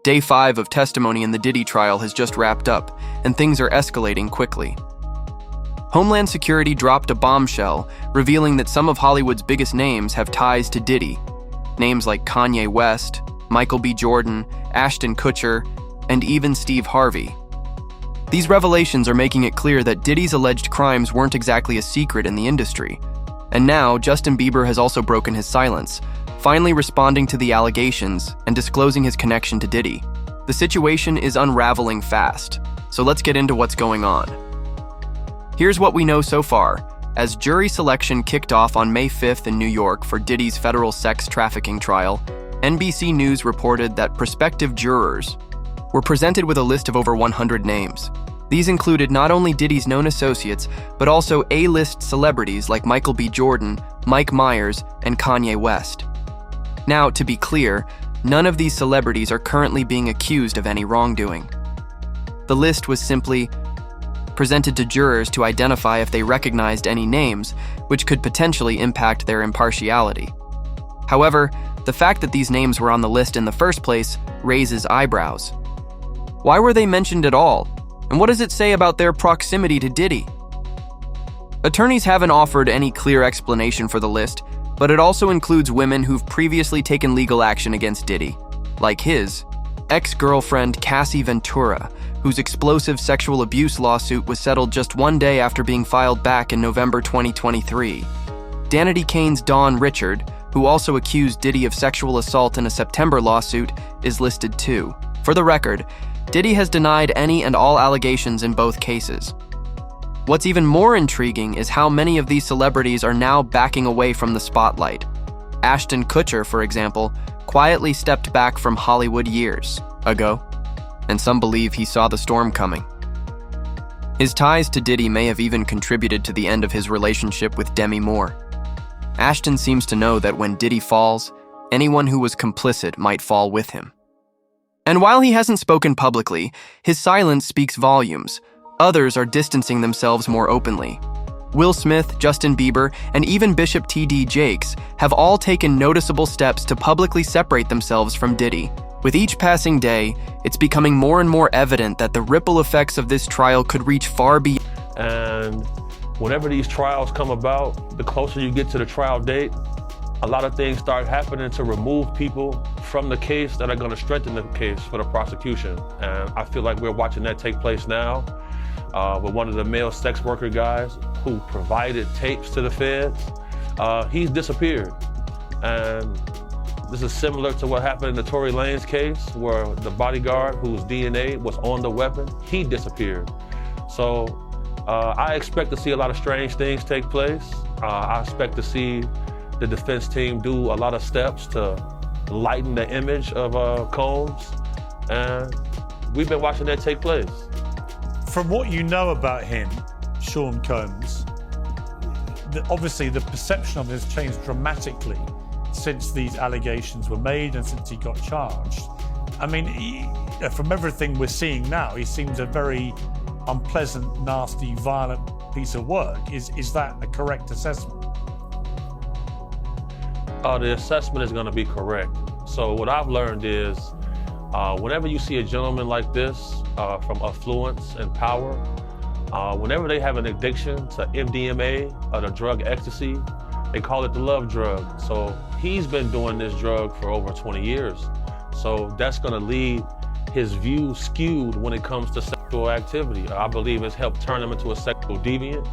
Day 5 of testimony in the Diddy trial has just wrapped up, and things are escalating quickly. Homeland Security dropped a bombshell, revealing that some of Hollywood's biggest names have ties to Diddy. Names like Kanye West, Michael B. Jordan, Ashton Kutcher, and even Steve Harvey. These revelations are making it clear that Diddy's alleged crimes weren't exactly a secret in the industry. And now, Justin Bieber has also broken his silence, finally responding to the allegations and disclosing his connection to Diddy. The situation is unraveling fast, so let's get into what's going on. Here's what we know so far. As jury selection kicked off on May 5th in New York for Diddy's federal sex trafficking trial, NBC News reported that prospective jurors were presented with a list of over 100 names. These included not only Diddy's known associates, but also A-list celebrities like Michael B. Jordan, Mike Myers, and Kanye West. Now, to be clear, none of these celebrities are currently being accused of any wrongdoing. The list was simply presented to jurors to identify if they recognized any names, which could potentially impact their impartiality. However, the fact that these names were on the list in the first place raises eyebrows. Why were they mentioned at all? And what does it say about their proximity to Diddy? Attorneys haven't offered any clear explanation for the list, but it also includes women who've previously taken legal action against Diddy, like his ex-girlfriend Cassie Ventura, whose explosive sexual abuse lawsuit was settled just one day after being filed back in November 2023. Danity Kane's Dawn Richard, who also accused Diddy of sexual assault in a September lawsuit, is listed too. For the record, Diddy has denied any and all allegations in both cases. What's even more intriguing is how many of these celebrities are now backing away from the spotlight. Ashton Kutcher, for example, quietly stepped back from Hollywood years ago, and some believe he saw the storm coming. His ties to Diddy may have even contributed to the end of his relationship with Demi. Ashton seems to know that when Diddy falls, anyone who was complicit might fall with him. And while he hasn't spoken publicly, his silence speaks volumes. Others are distancing themselves more openly. Will Smith, Justin Bieber, and even Bishop T.D. Jakes have all taken noticeable steps to publicly separate themselves from Diddy. With each passing day, it's becoming more and more evident that the ripple effects of this trial could reach far beyond. And whenever these trials come about, the closer you get to the trial date, a lot of things start happening to remove people from the case that are going to strengthen the case for the prosecution. And I feel like we're watching that take place now with one of the male sex worker guys who provided tapes to the feds. He's disappeared. And this is similar to what happened in the Tory Lanez case, where the bodyguard whose DNA was on the weapon, he disappeared. So I expect to see a lot of strange things take place. I expect to see the defense team do a lot of steps to lighten the image of Combs, and we've been watching that take place. From what you know about him, Sean Combs, obviously the perception of him has changed dramatically since these allegations were made and since he got charged. I mean, from everything we're seeing now, he seems a very unpleasant, nasty, violent piece of work. Is that a correct assessment? The assessment is going to be correct. So what I've learned is whenever you see a gentleman like this from affluence and power, whenever they have an addiction to MDMA or the drug ecstasy, they call it the love drug. So he's been doing this drug for over 20 years. So that's going to lead his view skewed when it comes to sexual activity. I believe it's helped turn him into a sexual deviant.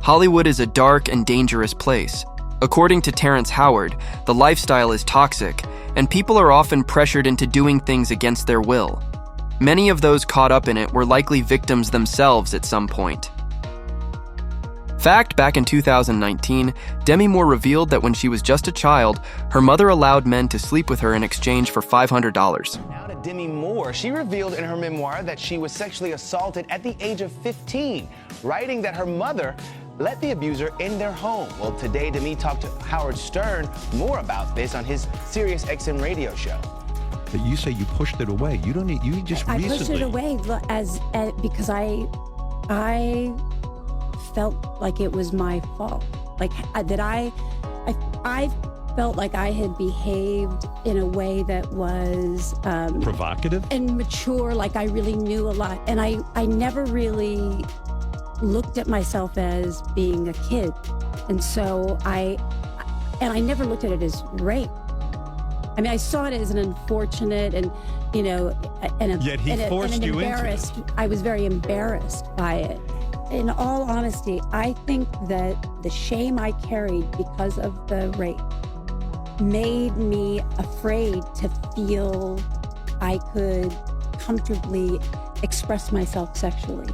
Hollywood is a dark and dangerous place. According to Terrence Howard, the lifestyle is toxic, and people are often pressured into doing things against their will. Many of those caught up in it were likely victims themselves at some point. Fact, back in 2019, Demi revealed that when she was just a child, her mother allowed men to sleep with her in exchange for $500. Now to Demi Moore, she revealed in her memoir that she was sexually assaulted at the age of 15, writing that her mother let the abuser in their home. Well, today, Demi talked to Howard Stern more about this on his Sirius XM radio show. But you say you pushed it away. You don't need, you just recently. I pushed it away because I felt like it was my fault. Like I felt like I had behaved in a way that was Provocative? and mature, like I really knew a lot. And I never really looked at myself as being a kid. And so I never looked at it as rape. I mean, I saw it as an unfortunate and, you know, Yet he forced you into it. I was very embarrassed by it. In all honesty, I think that the shame I carried because of the rape made me afraid to feel I could comfortably express myself sexually.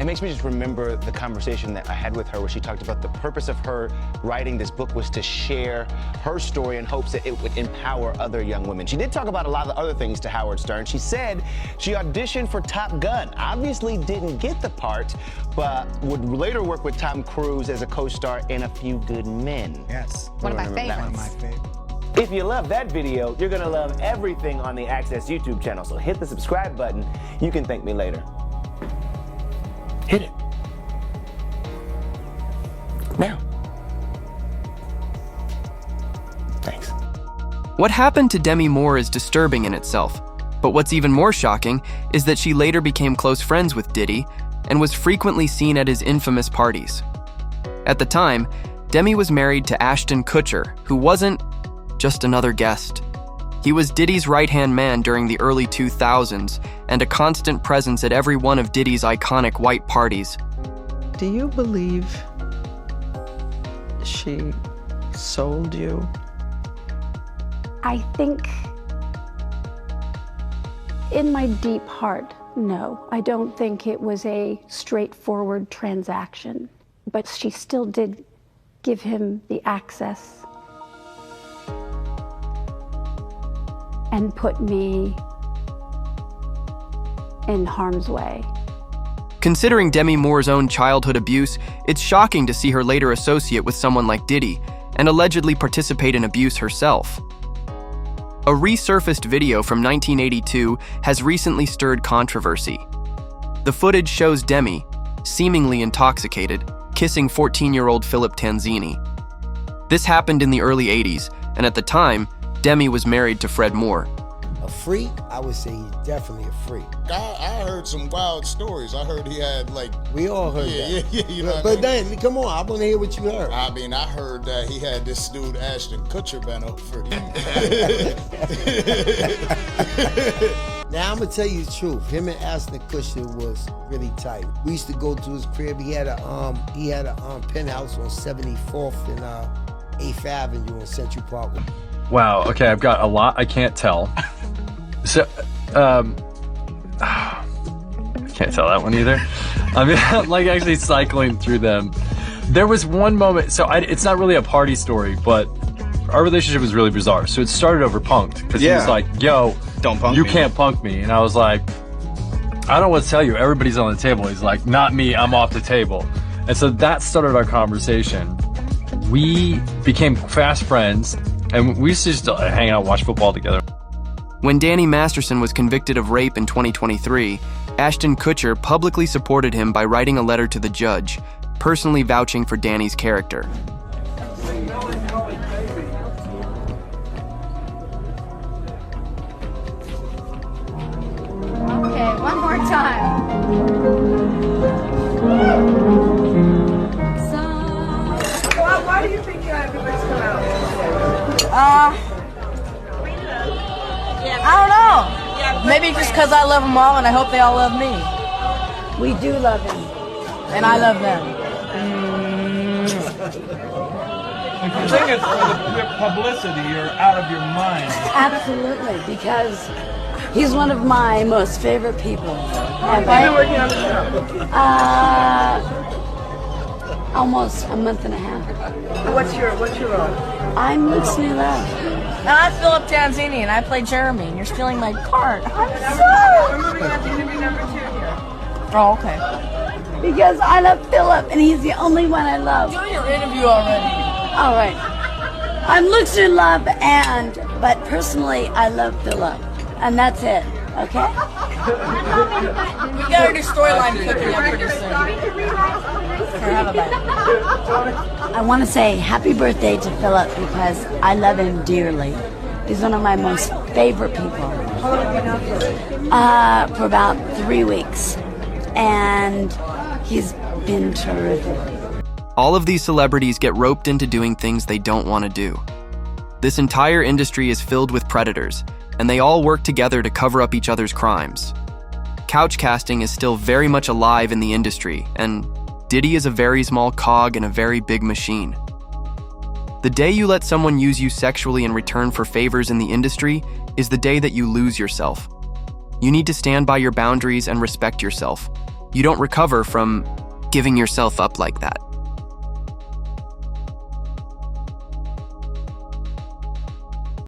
It makes me just remember the conversation that I had with her where she talked about the purpose of her writing this book was to share her story in hopes that it would empower other young women. She did talk about a lot of other things to Howard Stern. She said she auditioned for Top Gun, obviously didn't get the part, but would later work with Tom Cruise as a co-star in A Few Good Men. Yes. One of my One of my favorites. favorites. If you love that video, you're gonna love everything on the Access YouTube channel, so hit the subscribe button. You can thank me later. Hit it. Now. Thanks. What happened to Demi Moore is disturbing in itself, but what's even more shocking is that she later became close friends with Diddy and was frequently seen at his infamous parties. At the time, Demi was married to Ashton Kutcher, who wasn't just another guest. He was Diddy's right-hand man during the early 2000s and a constant presence at every one of Diddy's iconic white parties. Do you believe she sold you? I think in my deep heart, no. I don't think it was a straightforward transaction, but she still did give him the access and put me in harm's way. Considering Demi Moore's own childhood abuse, it's shocking to see her later associate with someone like Diddy and allegedly participate in abuse herself. A resurfaced video from 1982 has recently stirred controversy. The footage shows Demi, seemingly intoxicated, kissing 14-year-old Philip Tanzini. This happened in the early 80s, and at the time, Demi was married to Fred Moore. A freak? I would say he's definitely a freak. I heard some wild stories. I heard he had We all heard that. Yeah, you know. But then, come on, I want to hear what you heard. I mean, I heard that he had this dude Ashton Kutcher bent over him. Now I'm gonna tell you the truth. Him and Ashton Kutcher was really tight. We used to go to his crib. He had a penthouse on 74th and 8th Avenue in Central Park. Wow, okay, I've got a lot I can't tell. So, I can't tell that one either. I mean, I'm like actually cycling through them. There was one moment, so it's not really a party story, but our relationship was really bizarre. So it started over punked, because he was like, yo, Don't punk you me. can't punk me. And I was like, I don't know what to tell you, everybody's on the table. He's like, not me, I'm off the table. And so that started our conversation. We became fast friends, and we used to just hang out and watch football together. When Danny Masterson was convicted of rape in 2023, Ashton Kutcher publicly supported him by writing a letter to the judge, personally vouching for Danny's character. Okay, one more time. Why do you think everybody's come out? I don't know. Maybe just because I love them all and I hope they all love me. We do love him. And I love them. If you think it's for the publicity, you're out of your mind. Absolutely, because he's one of my most favorite people. Have you been working on the show? Almost a month and a half. What's your role? I'm Lucy Love. And I'm Philip Tanzini and I play Jeremy and you're stealing my part. I'm We're moving on to interview number 2 here. Oh, okay. Because I love Philip and he's the only one I love. Do your interview already. All right. I'm Lucy Love but personally I love Philip. And that's it. Okay? We got our new storyline cooking up pretty soon. Here, have a bite. I want to say happy birthday to Philip because I love him dearly. He's one of my most favorite people. For about 3 weeks. And he's been terrific. All of these celebrities get roped into doing things they don't want to do. This entire industry is filled with predators, and they all work together to cover up each other's crimes. Couch casting is still very much alive in the industry, and Diddy is a very small cog in a very big machine. The day you let someone use you sexually in return for favors in the industry is the day that you lose yourself. You need to stand by your boundaries and respect yourself. You don't recover from giving yourself up like that.